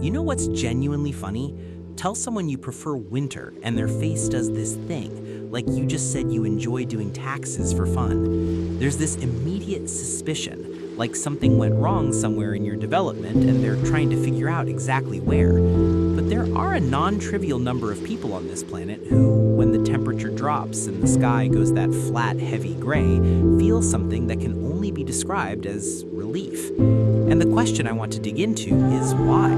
You know what's genuinely funny? Tell someone you prefer winter and their face does this thing, like you just said you enjoy doing taxes for fun. There's this immediate suspicion, like something went wrong somewhere in your development and they're trying to figure out exactly where. But there are a non-trivial number of people on this planet who, when the temperature drops and the sky goes that flat, heavy gray, feel something that can only be described as relief. And the question I want to dig into is why?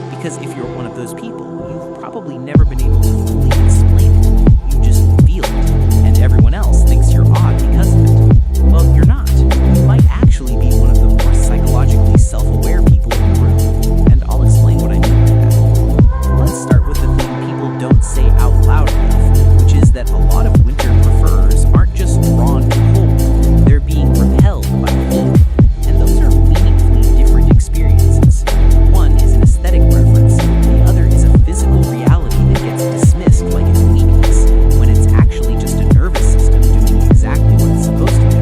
Because if you're one of those people, you've probably never been able to fully explain it. You just feel it, and everyone else thinks you're odd because of it. Well, you're not. You might actually be one of the more psychologically self-aware people in the room, and I'll explain what I mean by that. Let's start with the thing people don't say out loud enough, which is that a lot of winter preferers aren't just drawn to cold, they're being repelled by heat. And those are meaningfully different experiences. One is an aesthetic preference, the other is a physical reality that gets dismissed like it's weakness, when it's actually just a nervous system doing exactly what it's supposed to do.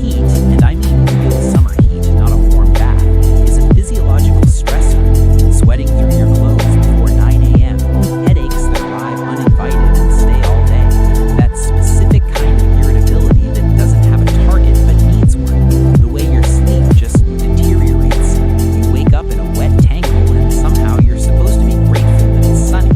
Heat, and I mean real summer heat, not a warm bath, is a physiological stressor. Sweating through your clothes before 9 a.m., headaches that arrive uninvited and stay all day, that specific kind of irritability that doesn't have a target but needs one, the way your sleep just deteriorates. You wake up in a wet tangle and somehow you're supposed to be grateful that it's sunny.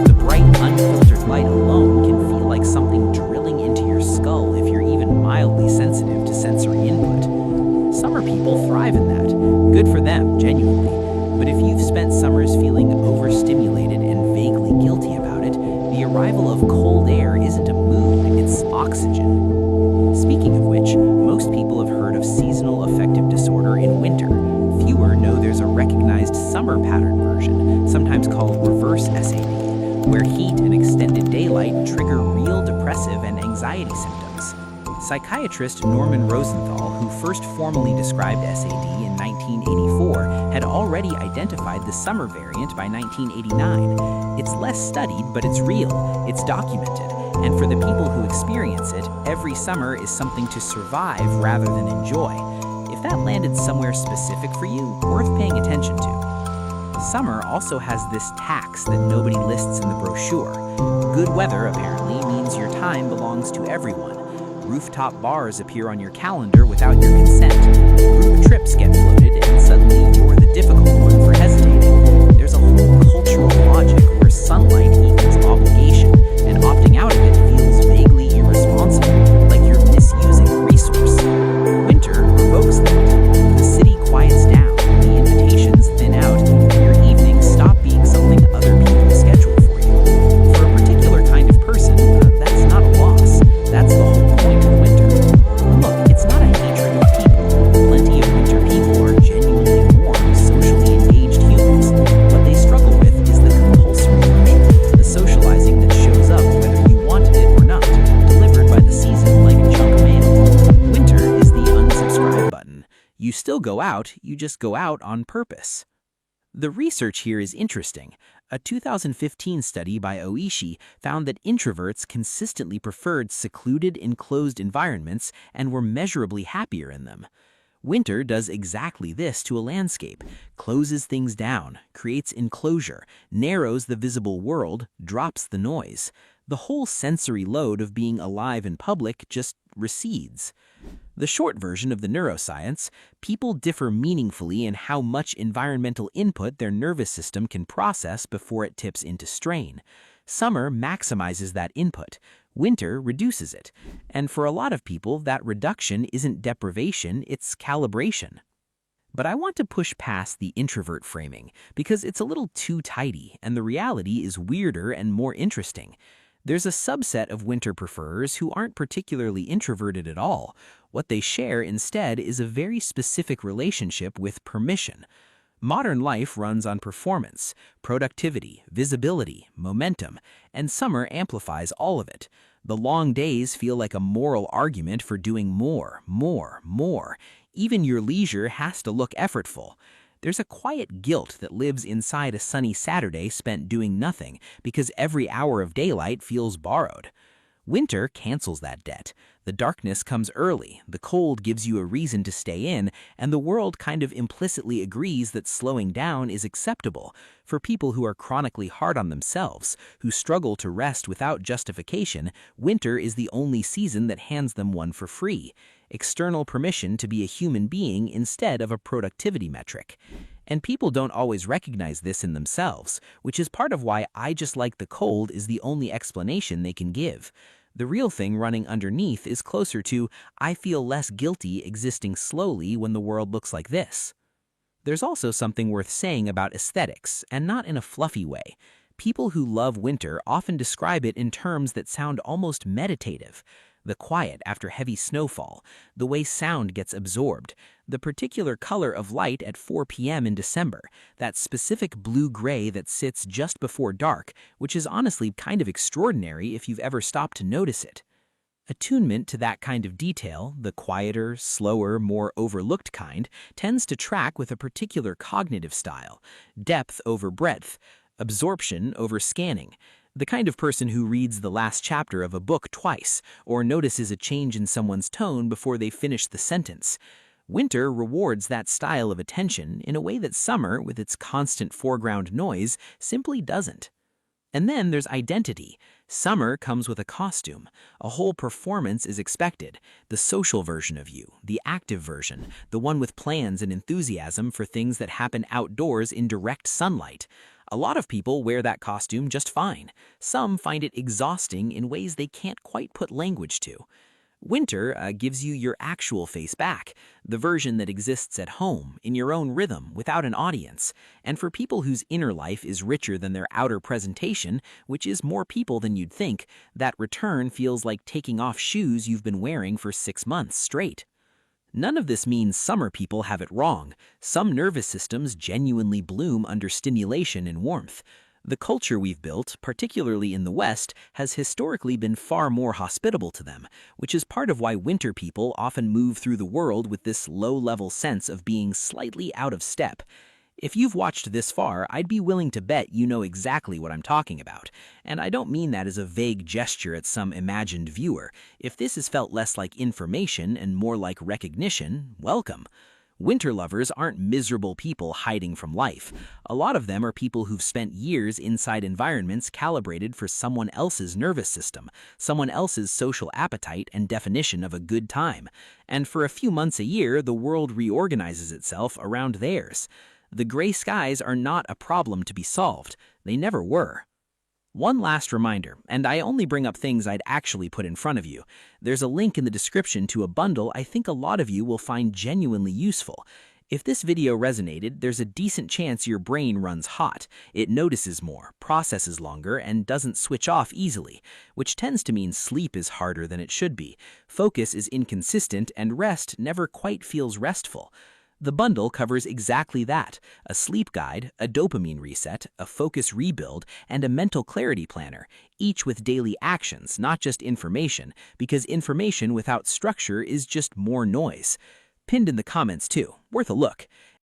The bright, unfiltered light alone can feel like something drilling into your skull if you're even mildly sensitive to sensory input. Summer people thrive in that. Good for them, genuinely. But if you've spent summers feeling overstimulated and vaguely guilty about it, the arrival of cold air isn't a mood, it's oxygen. Speaking of which, most people have heard of seasonal affective disorder in winter. Fewer know there's a recognized summer pattern version, sometimes called reverse SAD, where heat and extended daylight trigger real depressive and anxiety symptoms. Psychiatrist Norman Rosenthal, who first formally described SAD in 1984, had already identified the summer variant by 1989. It's less studied, but it's real, it's documented, and for the people who experience it, every summer is something to survive rather than enjoy. If that landed somewhere specific for you, worth paying attention to. Summer also has this tax that nobody lists in the brochure. Good weather, apparently, means your time belongs to everyone. Rooftop bars appear on your calendar without your consent. Group trips get floated, and suddenly you're the difficult one for hesitating. There's a whole cultural logic where sunlight equals obligation, and opting out of it feels vaguely irresponsible, like you're misusing a resource. Winter provokes that. The city quiets down, the invitations thin out, and your evenings stop being something other people schedule for you. For a particular kind of person, that's not a loss. That's the whole point of winter. Look, it's not a hatred of people. Plenty of winter people are genuinely warm, socially engaged humans. What they struggle with is the compulsory version, the socializing that shows up whether you wanted it or not, delivered by the season like a chunk mail. Winter is the unsubscribe button. You still go out, you just go out on purpose. The research here is interesting. A 2015 study by Oishi found that introverts consistently preferred secluded, enclosed environments and were measurably happier in them. Winter does exactly this to a landscape, closes things down, creates enclosure, narrows the visible world, drops the noise. The whole sensory load of being alive in public just recedes. The short version of the neuroscience, people differ meaningfully in how much environmental input their nervous system can process before it tips into strain. Summer maximizes that input. Winter reduces it. And for a lot of people, that reduction isn't deprivation, it's calibration. But I want to push past the introvert framing because it's a little too tidy and the reality is weirder and more interesting. There's a subset of winter preferers who aren't particularly introverted at all. What they share instead is a very specific relationship with permission. Modern life runs on performance, productivity, visibility, momentum, and summer amplifies all of it. The long days feel like a moral argument for doing more. Even your leisure has to look effortful. There's a quiet guilt that lives inside a sunny Saturday spent doing nothing because every hour of daylight feels borrowed. Winter cancels that debt. The darkness comes early, the cold gives you a reason to stay in, and the world kind of implicitly agrees that slowing down is acceptable. For people who are chronically hard on themselves, who struggle to rest without justification, winter is the only season that hands them one for free. External permission to be a human being instead of a productivity metric. And people don't always recognize this in themselves, which is part of why "I just like the cold" is the only explanation they can give. The real thing running underneath is closer to "I feel less guilty existing slowly when the world looks like this." There's also something worth saying about aesthetics, and not in a fluffy way. People who love winter often describe it in terms that sound almost meditative. The quiet after heavy snowfall, the way sound gets absorbed, the particular color of light at 4 p.m. in December, that specific blue-gray that sits just before dark, which is honestly kind of extraordinary if you've ever stopped to notice it. Attunement to that kind of detail, the quieter, slower, more overlooked kind, tends to track with a particular cognitive style, depth over breadth, absorption over scanning. The kind of person who reads the last chapter of a book twice, or notices a change in someone's tone before they finish the sentence. Winter rewards that style of attention in a way that summer, with its constant foreground noise, simply doesn't. And then there's identity. Summer comes with a costume. A whole performance is expected. The social version of you, the active version, the one with plans and enthusiasm for things that happen outdoors in direct sunlight. A lot of people wear that costume just fine. Some find it exhausting in ways they can't quite put language to. Winter gives you your actual face back, the version that exists at home, in your own rhythm, without an audience. And for people whose inner life is richer than their outer presentation, which is more people than you'd think, that return feels like taking off shoes you've been wearing for 6 months straight. None of this means summer people have it wrong. Some nervous systems genuinely bloom under stimulation and warmth. The culture we've built, particularly in the West, has historically been far more hospitable to them, which is part of why winter people often move through the world with this low-level sense of being slightly out of step. If you've watched this far, I'd be willing to bet you know exactly what I'm talking about. And I don't mean that as a vague gesture at some imagined viewer. If this has felt less like information and more like recognition, welcome. Winter lovers aren't miserable people hiding from life. A lot of them are people who've spent years inside environments calibrated for someone else's nervous system, someone else's social appetite and definition of a good time. And for a few months a year, the world reorganizes itself around theirs. The gray skies are not a problem to be solved. They never were. One last reminder, and I only bring up things I'd actually put in front of you. There's a link in the description to a bundle I think a lot of you will find genuinely useful. If this video resonated, there's a decent chance your brain runs hot. It notices more, processes longer, and doesn't switch off easily, which tends to mean sleep is harder than it should be. Focus is inconsistent, and rest never quite feels restful. The bundle covers exactly that: a sleep guide, a dopamine reset, a focus rebuild, and a mental clarity planner, each with daily actions, not just information, because information without structure is just more noise. Pinned in the comments too, worth a look.